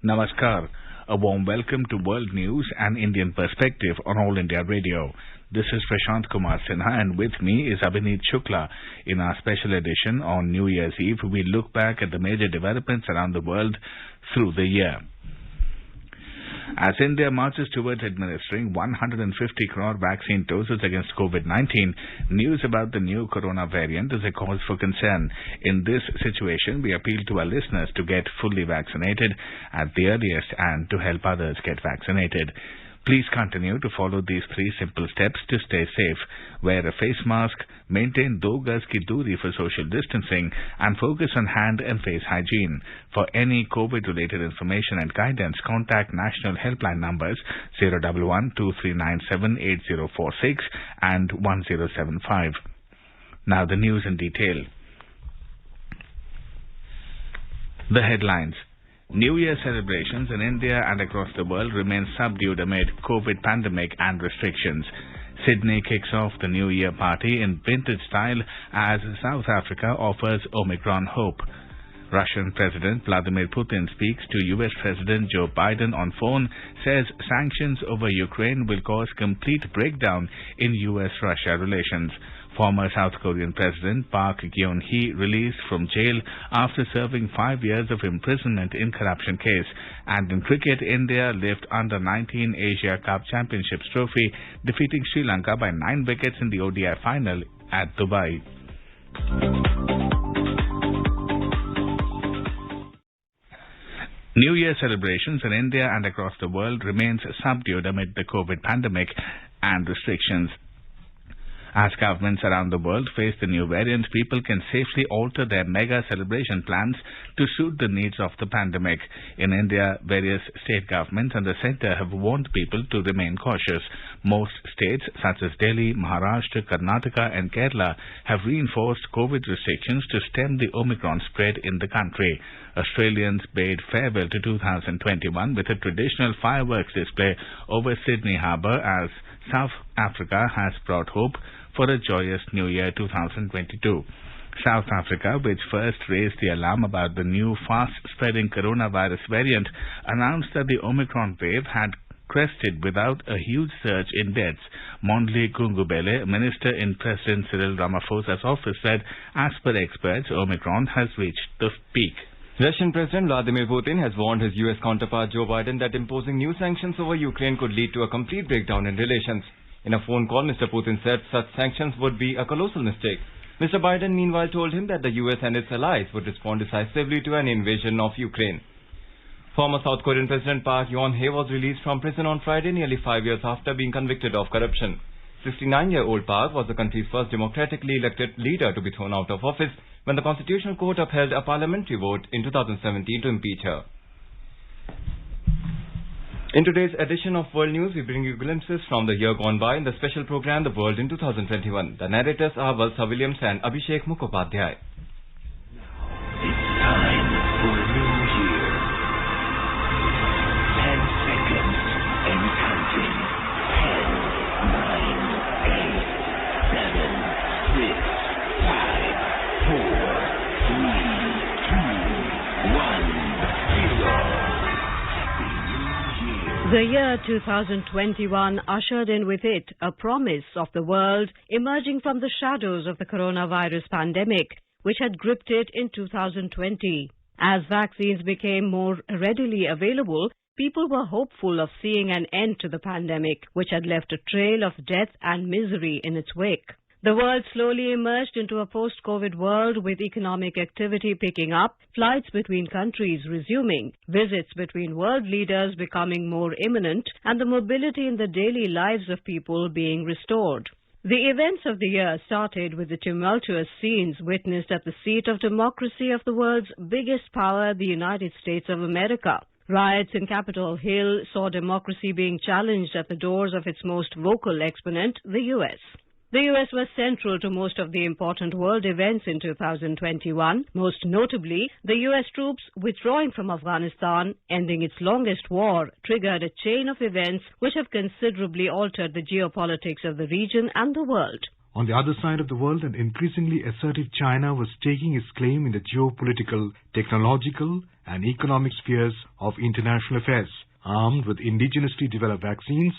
Namaskar. A warm welcome to World News and Indian Perspective on All India Radio. This is Prashant Kumar Sinha and with me is Abhineet Shukla. In our special edition on New Year's Eve, we look back at the major developments around the world through the year. As India marches towards administering 150 crore vaccine doses against COVID-19, news about the new corona variant is a cause for concern. In this situation, we appeal to our listeners to get fully vaccinated at the earliest and to help others get vaccinated. Please continue to follow these 3 simple steps to stay safe. Wear a face mask, maintain 2 gaz ki doori for social distancing, and focus on hand and face hygiene. For any COVID-related information and guidance, contact national helpline numbers 011-2397-8046 and 1075. Now the news in detail. The headlines. New Year celebrations in India and across the world remain subdued amid COVID pandemic and restrictions. Sydney kicks off the New Year party in vintage style as South Africa offers Omicron hope. Russian President Vladimir Putin speaks to US President Joe Biden on phone, says sanctions over Ukraine will cause complete breakdown in US-Russia relations. Former South Korean President Park Geun-hye released from jail after serving 5 years of imprisonment in corruption case. And in cricket, India lift Under-19 Asia Cup Championships trophy, defeating Sri Lanka by 9 wickets in the ODI final at Dubai. New Year celebrations in India and across the world remains subdued amid the COVID pandemic and restrictions. As governments around the world face the new variant, people can safely alter their mega celebration plans to suit the needs of the pandemic. In India, various state governments and the centre have warned people to remain cautious. Most states, such as Delhi, Maharashtra, Karnataka and Kerala, have reinforced COVID restrictions to stem the Omicron spread in the country. Australians bade farewell to 2021 with a traditional fireworks display over Sydney Harbour as South Africa has brought hope for a joyous New Year 2022. South Africa, which first raised the alarm about the new fast-spreading coronavirus variant, announced that the Omicron wave had crested without a huge surge in deaths. Mondli Gungubele, minister in President Cyril Ramaphosa's office, said, as per experts, Omicron has reached the peak. Russian President Vladimir Putin has warned his US counterpart Joe Biden that imposing new sanctions over Ukraine could lead to a complete breakdown in relations. In a phone call, Mr. Putin said such sanctions would be a colossal mistake. Mr. Biden meanwhile told him that the US and its allies would respond decisively to an invasion of Ukraine. Former South Korean President Park Geun-hye was released from prison on Friday nearly 5 years after being convicted of corruption. 69-year-old Park was the country's first democratically elected leader to be thrown out of office when the Constitutional Court upheld a parliamentary vote in 2017 to impeach her. In today's edition of World News, we bring you glimpses from the year gone by in the special program The World in 2021. The narrators are Valsa Williams and Abhishek Mukhopadhyay. It's time for a new year. 10 seconds and counting. 10, 9, 8, 7, 6, 5, 4, 3, 2, 1, 0. The year 2021 ushered in with it a promise of the world emerging from the shadows of the coronavirus pandemic, which had gripped it in 2020. As vaccines became more readily available, people were hopeful of seeing an end to the pandemic, which had left a trail of death and misery in its wake. The world slowly emerged into a post-COVID world with economic activity picking up, flights between countries resuming, visits between world leaders becoming more imminent, and the mobility in the daily lives of people being restored. The events of the year started with the tumultuous scenes witnessed at the seat of democracy of the world's biggest power, the United States of America. Riots in Capitol Hill saw democracy being challenged at the doors of its most vocal exponent, the U.S. The U.S. was central to most of the important world events in 2021. Most notably, the U.S. troops withdrawing from Afghanistan, ending its longest war, triggered a chain of events which have considerably altered the geopolitics of the region and the world. On the other side of the world, an increasingly assertive China was staking its claim in the geopolitical, technological, and economic spheres of international affairs. Armed with indigenously developed vaccines,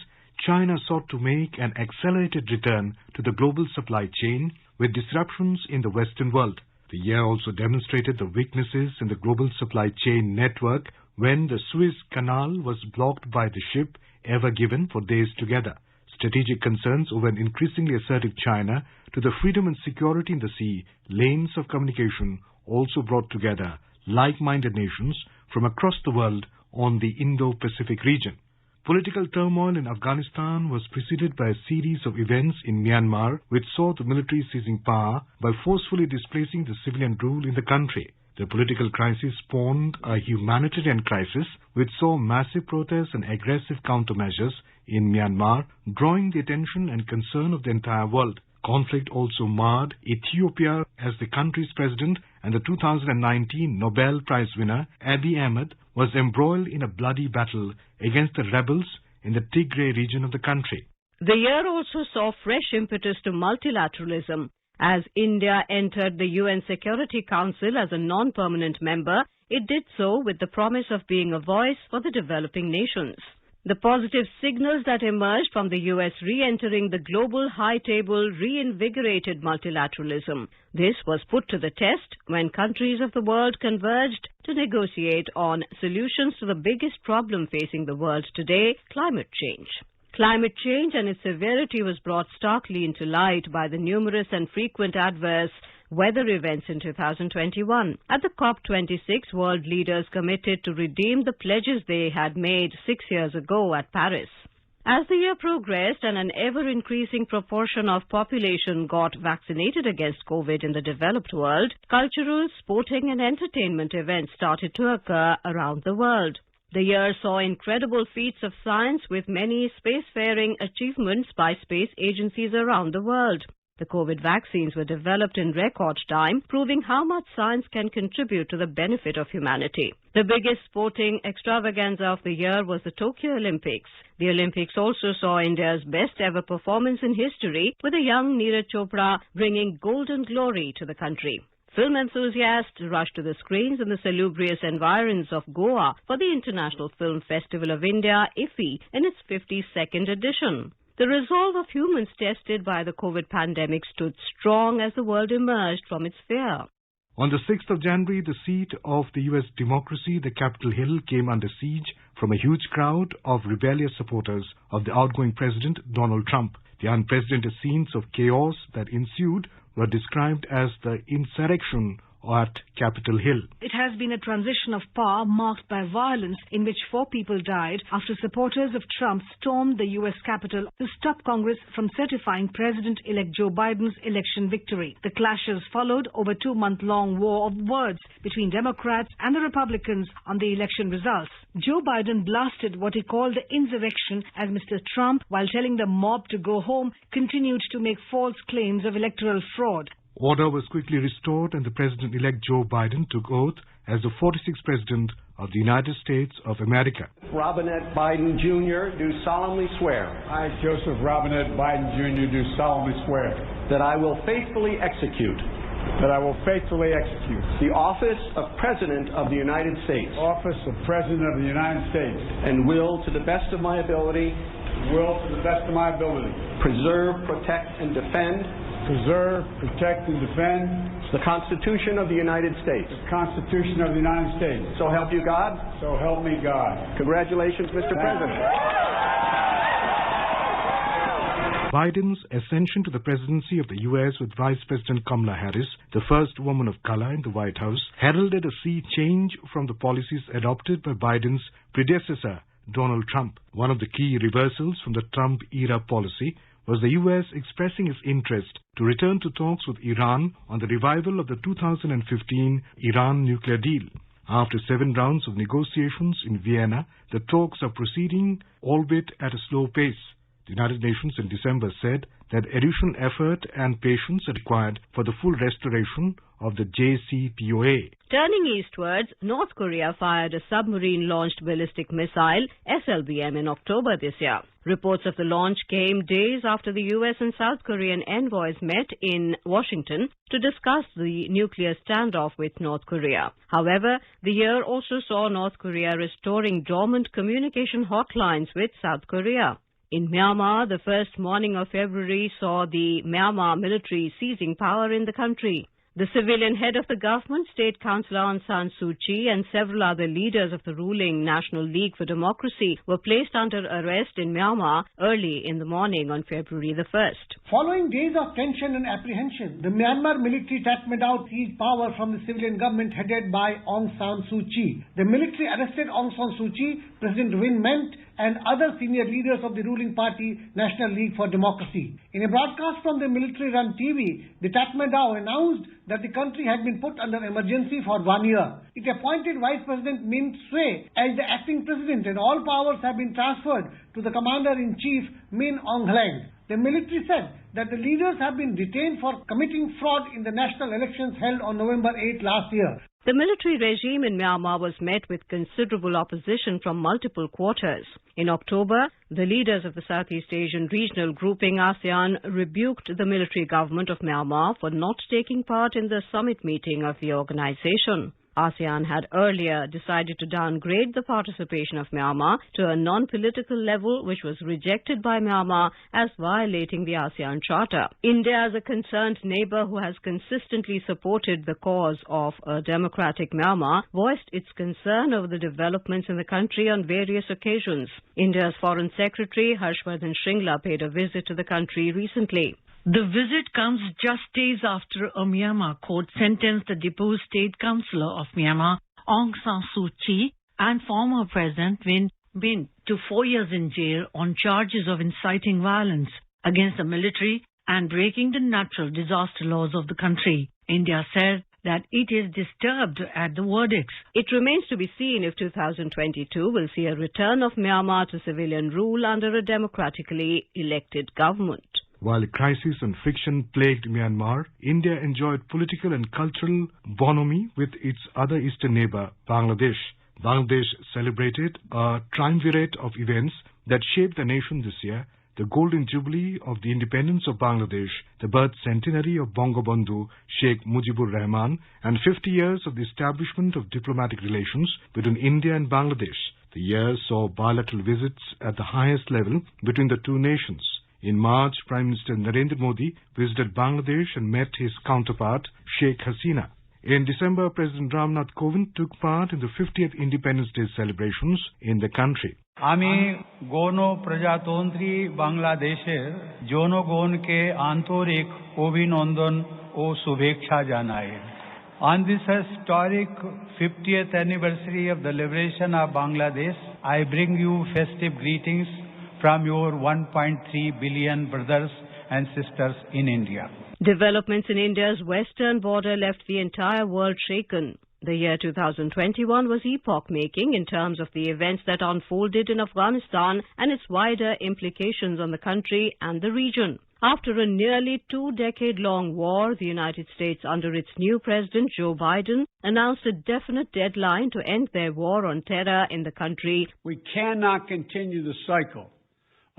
China sought to make an accelerated return to the global supply chain with disruptions in the Western world. The year also demonstrated the weaknesses in the global supply chain network when the Suez Canal was blocked by the ship Ever Given for days together. Strategic concerns over an increasingly assertive China to the freedom and security in the sea lanes of communication also brought together like-minded nations from across the world on the Indo-Pacific region. Political turmoil in Afghanistan was preceded by a series of events in Myanmar which saw the military seizing power by forcefully displacing the civilian rule in the country. The political crisis spawned a humanitarian crisis which saw massive protests and aggressive countermeasures in Myanmar, drawing the attention and concern of the entire world. Conflict also marred Ethiopia as the country's president and the 2019 Nobel Prize winner Abiy Ahmed was embroiled in a bloody battle against the rebels in the Tigray region of the country. The year also saw fresh impetus to multilateralism. As India entered the UN Security Council as a non-permanent member, it did so with the promise of being a voice for the developing nations. The positive signals that emerged from the US re-entering the global high table reinvigorated multilateralism. This was put to the test when countries of the world converged to negotiate on solutions to the biggest problem facing the world today, climate change. Climate change and its severity was brought starkly into light by the numerous and frequent adverse weather events in 2021. At the COP26, world leaders committed to redeem the pledges they had made 6 years ago at Paris. As the year progressed and an ever-increasing proportion of population got vaccinated against COVID in the developed world, cultural, sporting and entertainment events started to occur around the world. The year saw incredible feats of science with many spacefaring achievements by space agencies around the world. The COVID vaccines were developed in record time, proving how much science can contribute to the benefit of humanity. The biggest sporting extravaganza of the year was the Tokyo Olympics. The Olympics also saw India's best ever performance in history, with a young Neeraj Chopra bringing golden glory to the country. Film enthusiasts rushed to the screens in the salubrious environs of Goa for the International Film Festival of India, IFFI, in its 52nd edition. The resolve of humans tested by the COVID pandemic stood strong as the world emerged from its fear. On the 6th of January, the seat of the U.S. democracy, the Capitol Hill, came under siege from a huge crowd of rebellious supporters of the outgoing President Donald Trump. The unprecedented scenes of chaos that ensued were described as the insurrection at Capitol Hill. It has been a transition of power marked by violence in which 4 people died after supporters of Trump stormed the U.S. Capitol to stop Congress from certifying President-elect Joe Biden's election victory. The clashes followed over 2-month-long war of words between Democrats and the Republicans on the election results. Joe Biden blasted what he called the insurrection as Mr. Trump, while telling the mob to go home, continued to make false claims of electoral fraud. Order was quickly restored and the President-elect Joe Biden took oath as the 46th President of the United States of America. Robinette Biden Jr. do solemnly swear. I, Joseph Robinette Biden Jr. do solemnly swear. That I will faithfully execute. That I will faithfully execute. The office of President of the United States. Office of President of the United States. And will, to the best of my ability. Will, to the best of my ability. Preserve, protect, and defend. Preserve, protect, and defend the Constitution of the United States. The Constitution of the United States. So help you God. So help me God. Congratulations, Mr. President. Biden's ascension to the presidency of the U.S. with Vice President Kamala Harris, the first woman of color in the White House, heralded a sea change from the policies adopted by Biden's predecessor, Donald Trump. One of the key reversals from the Trump-era policy was the U.S. expressing its interest to return to talks with Iran on the revival of the 2015 Iran nuclear deal. After 7 rounds of negotiations in Vienna, the talks are proceeding, albeit at a slow pace. The United Nations in December said that additional effort and patience are required for the full restoration of the JCPOA. Turning eastwards, North Korea fired a submarine-launched ballistic missile, SLBM, in October this year. Reports of the launch came days after the US and South Korean envoys met in Washington to discuss the nuclear standoff with North Korea. However, the year also saw North Korea restoring dormant communication hotlines with South Korea. In Myanmar, the first morning of February saw the Myanmar military seizing power in the country. The civilian head of the government, State Councillor Aung San Suu Kyi, and several other leaders of the ruling National League for Democracy were placed under arrest in Myanmar early in the morning on February the 1st. Following days of tension and apprehension, the Myanmar military Tatmadaw seized power from the civilian government headed by Aung San Suu Kyi. The military arrested Aung San Suu Kyi, President Win Myint, and other senior leaders of the ruling party, National League for Democracy. In a broadcast from the military-run TV, the Tatmadaw announced that the country had been put under emergency for 1 year. It appointed Vice President Min Swe as the acting president, and all powers have been transferred to the Commander-in-Chief Min Aung Hlaing. The military said that the leaders have been detained for committing fraud in the national elections held on November 8 last year. The military regime in Myanmar was met with considerable opposition from multiple quarters. In October, the leaders of the Southeast Asian regional grouping ASEAN rebuked the military government of Myanmar for not taking part in the summit meeting of the organization. ASEAN had earlier decided to downgrade the participation of Myanmar to a non-political level, which was rejected by Myanmar as violating the ASEAN Charter. India, as a concerned neighbor who has consistently supported the cause of a democratic Myanmar, voiced its concern over the developments in the country on various occasions. India's Foreign Secretary Harshvardhan Shringla paid a visit to the country recently. The visit comes just days after a Myanmar court sentenced the deposed state councillor of Myanmar, Aung San Suu Kyi, and former President Win Myint to 4 years in jail on charges of inciting violence against the military and breaking the natural disaster laws of the country. India said that it is disturbed at the verdicts. It remains to be seen if 2022 will see a return of Myanmar to civilian rule under a democratically elected government. While crisis and friction plagued Myanmar, India enjoyed political and cultural bonhomie with its other eastern neighbor, Bangladesh. Bangladesh celebrated a triumvirate of events that shaped the nation this year: the Golden Jubilee of the independence of Bangladesh, the birth centenary of Bangabandhu Sheikh Mujibur Rahman, and 50 years of the establishment of diplomatic relations between India and Bangladesh. The year saw bilateral visits at the highest level between the two nations. In March, Prime Minister Narendra Modi visited Bangladesh and met his counterpart, Sheikh Hasina. In December, President Ramnath Kovind took part in the 50th Independence Day celebrations in the country. আমি গণপ্রজাতন্ত্রী বাংলাদেশের জনগণকে আন্তরিক অভিনন্দন ও শুভেচ্ছা জানাই। On this historic 50th anniversary of the liberation of Bangladesh, I bring you festive greetings from your 1.3 billion brothers and sisters in India. Developments in India's western border left the entire world shaken. The year 2021 was epoch-making in terms of the events that unfolded in Afghanistan and its wider implications on the country and the region. After a nearly 2-decade-long war, the United States, under its new president, Joe Biden, announced a definite deadline to end their war on terror in the country. We cannot continue the cycle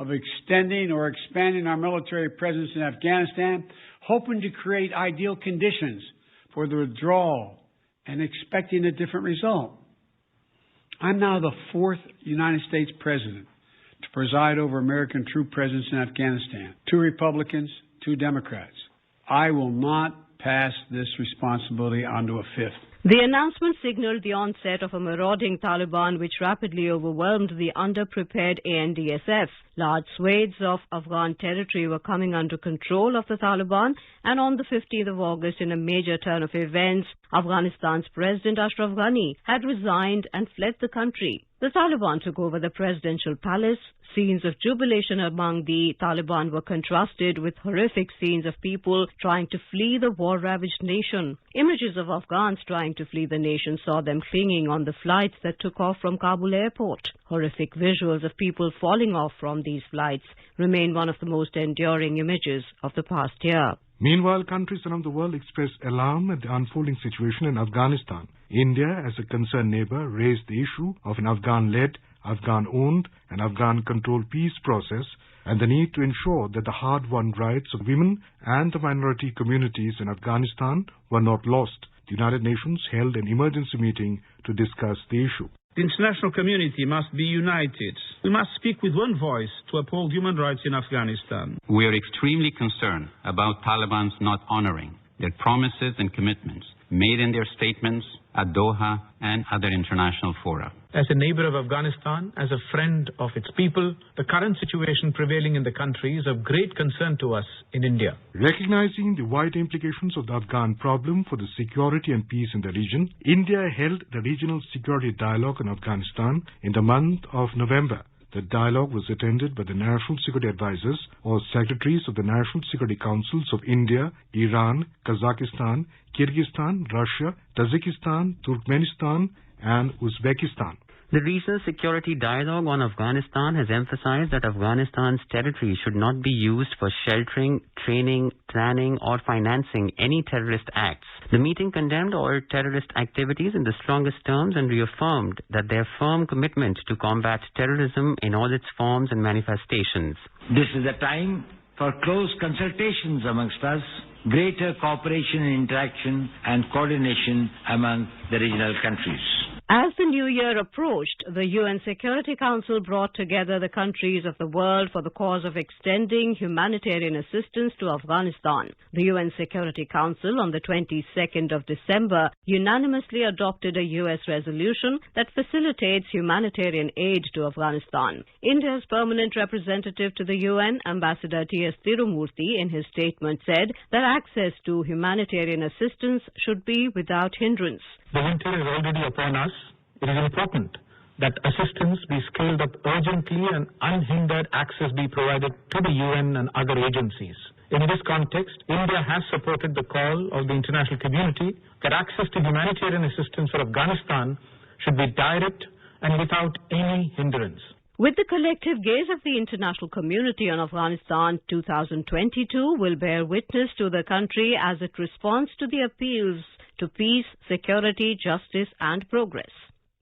of extending or expanding our military presence in Afghanistan, hoping to create ideal conditions for the withdrawal and expecting a different result. I'm now the 4th United States President to preside over American troop presence in Afghanistan. 2 Republicans, 2 Democrats. I will not pass this responsibility on to a 5th. The announcement signaled the onset of a marauding Taliban which rapidly overwhelmed the underprepared ANDSF. Large swathes of Afghan territory were coming under control of the Taliban, and on the 15th of August, in a major turn of events, Afghanistan's President Ashraf Ghani had resigned and fled the country. The Taliban took over the presidential palace. Scenes of jubilation among the Taliban were contrasted with horrific scenes of people trying to flee the war-ravaged nation. Images of Afghans trying to flee the nation saw them clinging on the flights that took off from Kabul airport. Horrific visuals of people falling off from these flights remain one of the most enduring images of the past year. Meanwhile, countries around the world expressed alarm at the unfolding situation in Afghanistan. India, as a concerned neighbor, raised the issue of an Afghan-led, Afghan-owned and Afghan-controlled peace process and the need to ensure that the hard-won rights of women and the minority communities in Afghanistan were not lost. The United Nations held an emergency meeting to discuss the issue. The international community must be united. We must speak with one voice to uphold human rights in Afghanistan. We are extremely concerned about Taliban's not honoring their promises and commitments made in their statements at Doha and other international fora. As a neighbor of Afghanistan, as a friend of its people, the current situation prevailing in the country is of great concern to us in India. Recognizing the wide implications of the Afghan problem for the security and peace in the region, India held the Regional Security Dialogue on Afghanistan in the month of November. The dialogue was attended by the National Security Advisors or Secretaries of the National Security Councils of India, Iran, Kazakhstan, Kyrgyzstan, Russia, Tajikistan, Turkmenistan and Uzbekistan. The Regional Security Dialogue on Afghanistan has emphasized that Afghanistan's territory should not be used for sheltering, training, planning or financing any terrorist acts. The meeting condemned all terrorist activities in the strongest terms and reaffirmed that their firm commitment to combat terrorism in all its forms and manifestations. This is a time for close consultations amongst us, greater cooperation and interaction and coordination among the regional countries. As the new year approached, the UN Security Council brought together the countries of the world for the cause of extending humanitarian assistance to Afghanistan. The UN Security Council on the 22nd of December unanimously adopted a US resolution that facilitates humanitarian aid to Afghanistan. India's permanent representative to the UN, Ambassador T.S. Tirumurthy, in his statement said that access to humanitarian assistance should be without hindrance. The winter is already upon us. It is important that assistance be scaled up urgently and unhindered access be provided to the UN and other agencies. In this context, India has supported the call of the international community that access to humanitarian assistance for Afghanistan should be direct and without any hindrance. With the collective gaze of the international community on Afghanistan, 2022 will bear witness to the country as it responds to the appeals to peace, security, justice and progress.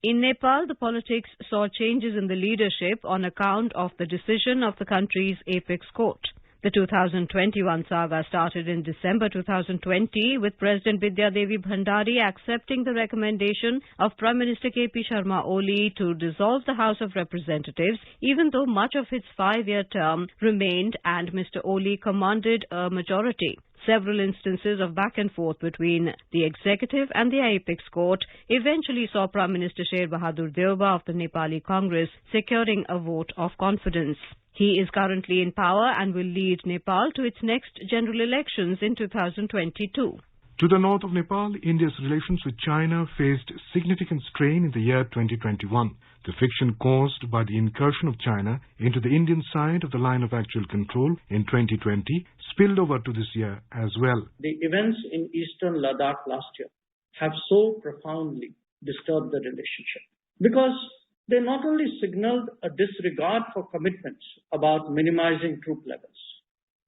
In Nepal, the politics saw changes in the leadership on account of the decision of the country's apex court. The 2021 saga started in December 2020 with President Bidya Devi Bhandari accepting the recommendation of Prime Minister K.P. Sharma Oli to dissolve the House of Representatives, even though much of its 5-year term remained and Mr. Oli commanded a majority. Several instances of back and forth between the executive and the apex court eventually saw Prime Minister Sher Bahadur Deoba of the Nepali Congress securing a vote of confidence. He is currently in power and will lead Nepal to its next general elections in 2022. To the north of Nepal, India's relations with China faced significant strain in the year 2021. The friction caused by the incursion of China into the Indian side of the line of actual control in 2020 spilled over to this year as well. The events in eastern Ladakh last year have so profoundly disturbed the relationship because they not only signaled a disregard for commitments about minimizing troop levels,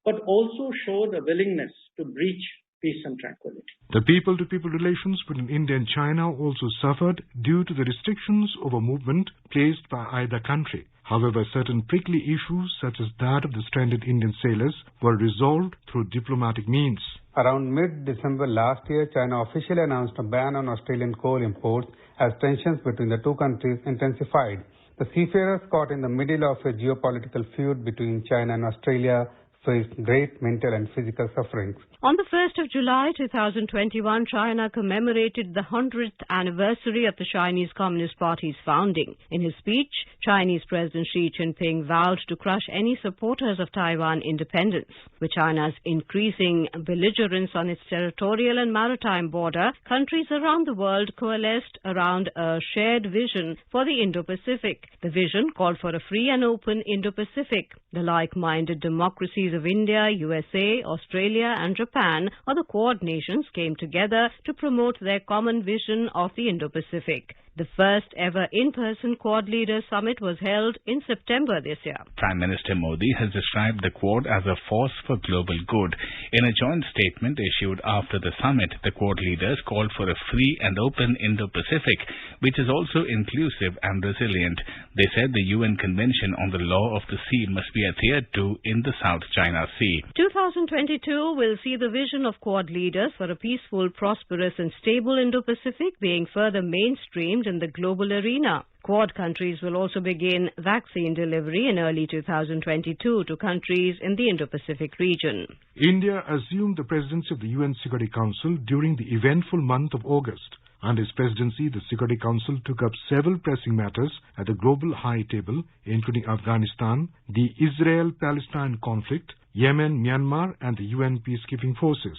but also showed a willingness to breach peace and tranquility. The people-to-people relations between India and China also suffered due to the restrictions over movement placed by either country. However, certain prickly issues such as that of the stranded Indian sailors were resolved through diplomatic means. Around mid-December last year, China officially announced a ban on Australian coal imports as tensions between the two countries intensified. The seafarers caught in the middle of a geopolitical feud between China and Australia faced great mental and physical sufferings. On the 1st of July 2021, China commemorated the 100th anniversary of the Chinese Communist Party's founding. In his speech, Chinese President Xi Jinping vowed to crush any supporters of Taiwan independence. With China's increasing belligerence on its territorial and maritime border, countries around the world coalesced around a shared vision for the Indo-Pacific. The vision called for a free and open Indo-Pacific. The like-minded democracies of India, USA, Australia and Japan, or the Quad nations, came together to promote their common vision of the Indo-Pacific. The first ever in-person Quad Leaders Summit was held in September this year. Prime Minister Modi has described the Quad as a force for global good. In a joint statement issued after the summit, the Quad leaders called for a free and open Indo-Pacific, which is also inclusive and resilient. They said the UN Convention on the Law of the Sea must be adhered to in the South China Sea. 2022 will see the vision of Quad leaders for a peaceful, prosperous and stable Indo-Pacific being further mainstreamed in the global arena. Quad countries will also begin vaccine delivery in early 2022 to countries in the Indo-Pacific region. India assumed the presidency of the UN Security Council during the eventful month of August. Under his presidency, the Security Council took up several pressing matters at the global high table, including Afghanistan, the Israel-Palestine conflict, Yemen, Myanmar, and the UN peacekeeping forces.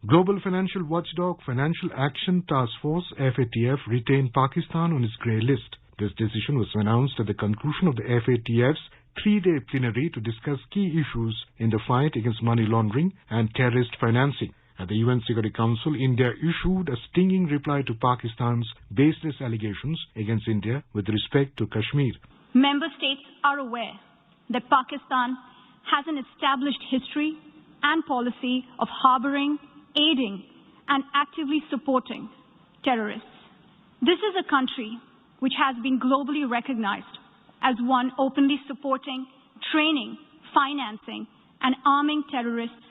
Global financial watchdog Financial Action Task Force (FATF) retained Pakistan on its grey list. This decision was announced at the conclusion of the FATF's three-day plenary to discuss key issues in the fight against money laundering and terrorist financing. At the UN Security Council, India issued a stinging reply to Pakistan's baseless allegations against India with respect to Kashmir. Member states are aware that Pakistan has an established history and policy of harboring, aiding, and actively supporting terrorists. This is a country which has been globally recognized as one openly supporting, training, financing, and arming terrorists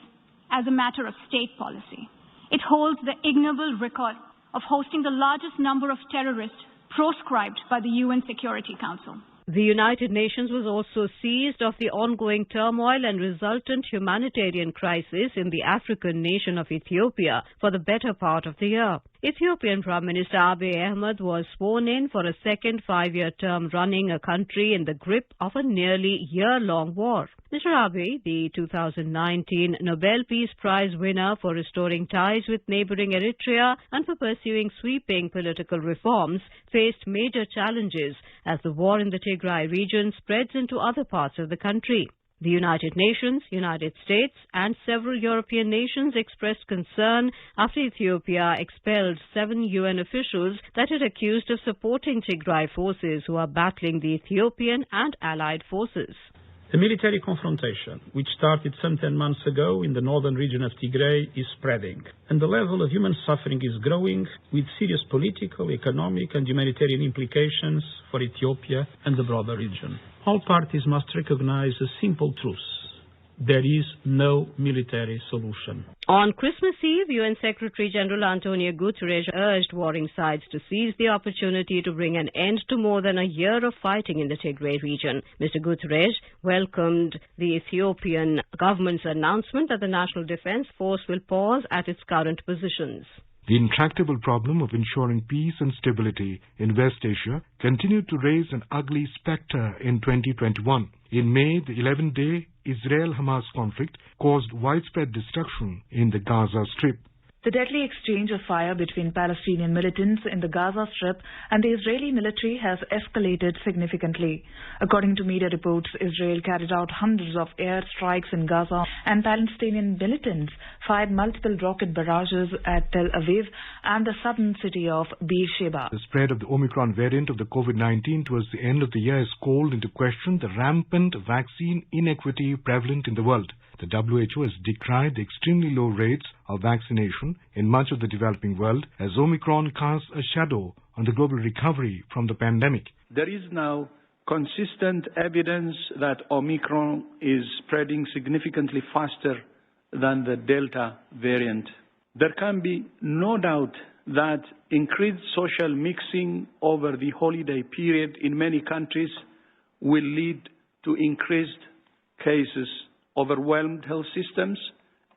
as a matter of state policy. It holds the ignoble record of hosting the largest number of terrorists proscribed by the UN Security Council. The United Nations was also seized of the ongoing turmoil and resultant humanitarian crisis in the African nation of Ethiopia for the better part of the year. Ethiopian Prime Minister Abiy Ahmed was sworn in for a second 5-year term running a country in the grip of a nearly year-long war. Mr. Abiy, the 2019 Nobel Peace Prize winner for restoring ties with neighboring Eritrea and for pursuing sweeping political reforms, faced major challenges as the war in the Tigray region spreads into other parts of the country. The United Nations, United States and several European nations expressed concern after Ethiopia expelled 7 UN officials that it accused of supporting Tigray forces who are battling the Ethiopian and allied forces. The military confrontation, which started some 10 months ago in the northern region of Tigray, is spreading, and the level of human suffering is growing, with serious political, economic and humanitarian implications for Ethiopia and the broader region. All parties must recognize a simple truth. There is no military solution. On Christmas Eve, UN Secretary-General Antonio Guterres urged warring sides to seize the opportunity to bring an end to more than a year of fighting in the Tigray region. Mr. Guterres welcomed the Ethiopian government's announcement that the National Defense Force will pause at its current positions. The intractable problem of ensuring peace and stability in West Asia continued to raise an ugly spectre in 2021. In May, the 11-day Israel-Hamas conflict caused widespread destruction in the Gaza Strip. The deadly exchange of fire between Palestinian militants in the Gaza Strip and the Israeli military has escalated significantly. According to media reports, Israel carried out hundreds of air strikes in Gaza, and Palestinian militants fired multiple rocket barrages at Tel Aviv and the southern city of Beersheba. The spread of the Omicron variant of the COVID-19 towards the end of the year has called into question the rampant vaccine inequity prevalent in the world. The WHO has decried the extremely low rates of vaccination in much of the developing world as Omicron casts a shadow on the global recovery from the pandemic. There is now consistent evidence that Omicron is spreading significantly faster than the Delta variant. There can be no doubt that increased social mixing over the holiday period in many countries will lead to increased cases, overwhelmed health systems,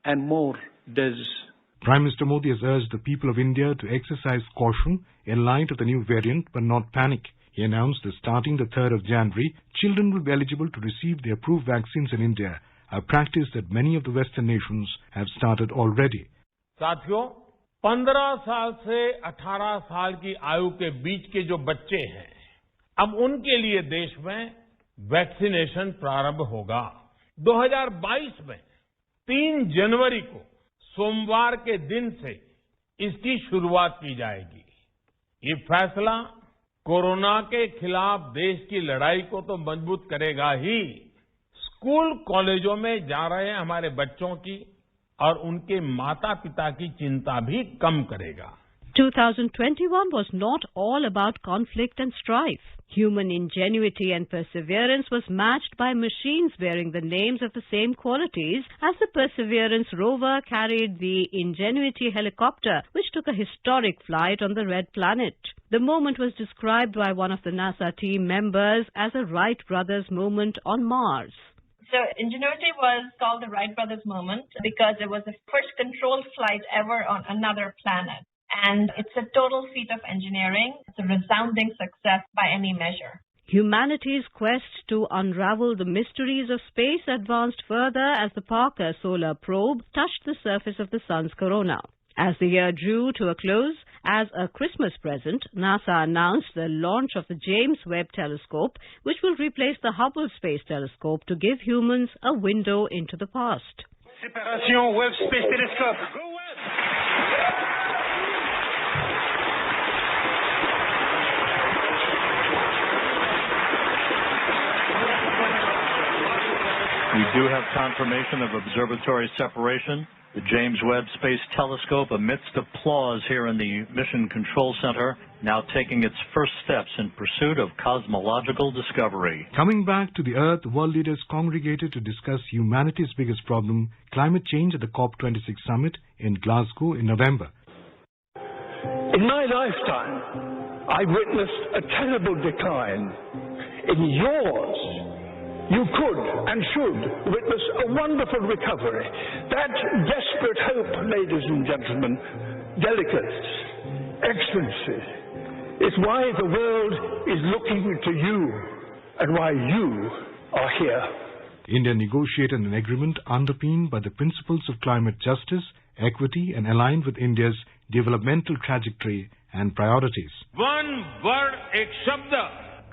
and more deaths. Prime Minister Modi has urged the people of India to exercise caution in light of the new variant but not panic. He announced that starting the 3rd of January, children will be eligible to receive the approved vaccines in India, a practice that many of the Western nations have started already. साथियों, 15 साल से 18 साल की आयु के बीच के जो बच्चे हैं, अब उनके लिए देश में वैक्सीनेशन प्रारंभ होगा। 2022 में 3 जनवरी को सोमवार के दिन से इसकी शुरुआत की जाएगी। ये फैसला कोरोना के खिलाफ देश की लड़ाई को तो मजबूत करेगा ही, स्कूल कॉलेजों में जा रहे हमारे बच्चों की और उनके माता-पिता की चिंता भी कम करेगा। 2021 was not all about conflict and strife. Human ingenuity and perseverance was matched by machines bearing the names of the same qualities as the Perseverance rover carried the Ingenuity helicopter, which took a historic flight on the Red Planet. The moment was described by one of the NASA team members as a Wright brothers moment on Mars. So Ingenuity was called the Wright brothers moment because it was the first controlled flight ever on another planet. And it's a total feat of engineering. It's a resounding success by any measure. Humanity's quest to unravel the mysteries of space advanced further as the Parker Solar Probe touched the surface of the sun's corona. As the year drew to a close, as a Christmas present, NASA announced the launch of the James Webb Telescope, which will replace the Hubble Space Telescope to give humans a window into the past. Séparation Webb Space Telescope. Go Webb! We do have confirmation of observatory separation. The James Webb Space Telescope, amidst applause here in the Mission Control Center, now taking its first steps in pursuit of cosmological discovery. Coming back to the Earth, world leaders congregated to discuss humanity's biggest problem, climate change, at the COP26 summit in Glasgow in November. In my lifetime, I witnessed a terrible decline. In yours, you could and should witness a wonderful recovery. That desperate hope, ladies and gentlemen, delegates, excellencies, is why the world is looking to you and why you are here. India negotiated an agreement underpinned by the principles of climate justice, equity, and aligned with India's developmental trajectory and priorities. One word, एक शब्द,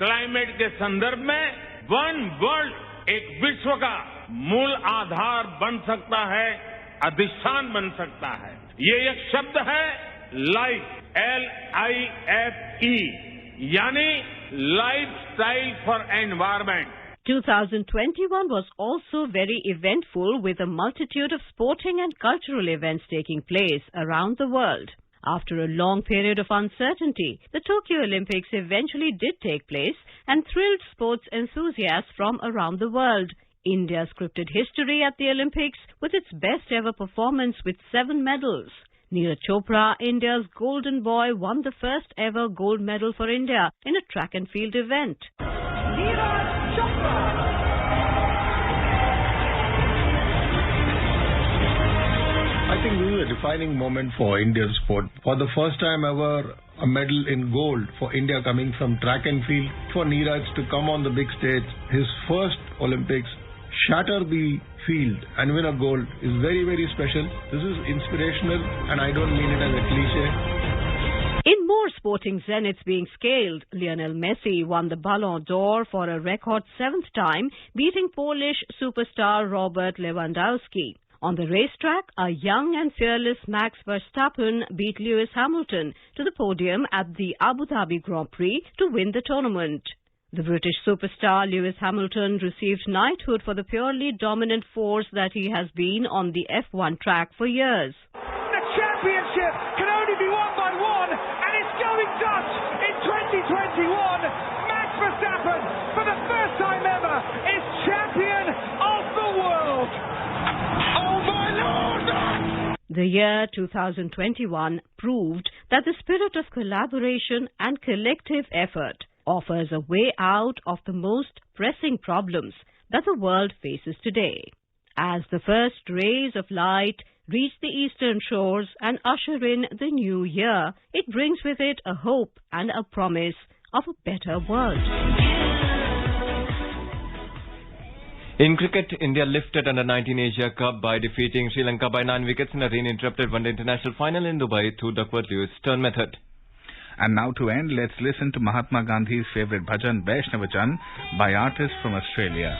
climate के संदर्भ में one world एक विश्व का मूल आधार बन सकता है, अधिष्ठान बन सकता है। ये एक शब्द है लाइफ, LIFE, यानी lifestyle for environment. 2021 was also very eventful, with a multitude of sporting and cultural events taking place around the world. After a long period of uncertainty, the Tokyo Olympics eventually did take place and thrilled sports enthusiasts from around the world. India scripted history at the Olympics with its best ever performance with 7 medals. Neeraj Chopra, India's golden boy, won the first ever gold medal for India in a track and field event. Neeraj Chopra! I think this is a defining moment for Indian sport. For the first time ever, a medal in gold for India coming from track and field. For Neeraj to come on the big stage, his first Olympics, shatter the field and win a gold is very, very special. This is inspirational, and I don't mean it as a cliche. In more sporting zeniths being scaled, Lionel Messi won the Ballon d'Or for a record 7th time, beating Polish superstar Robert Lewandowski. On the racetrack, a young and fearless Max Verstappen beat Lewis Hamilton to the podium at the Abu Dhabi Grand Prix to win the tournament. The British superstar Lewis Hamilton received knighthood for the purely dominant force that he has been on the F1 track for years. The championship can only be won by one, and it's going Dutch in 2021. Max Verstappen, for the first time ever, is champion of the world. Oh my Lord! The year 2021 proved that the spirit of collaboration and collective effort offers a way out of the most pressing problems that the world faces today. As the first rays of light reach the eastern shores and usher in the new year, it brings with it a hope and a promise of a better world. In cricket, India lifted under-19 Asia Cup by defeating Sri Lanka by 9 wickets in a rain-interrupted one-day international final in Dubai through Duckworth-Lewis turn method. And now to end, let's listen to Mahatma Gandhi's favorite bhajan, Vaishnava Jan, by artists from Australia.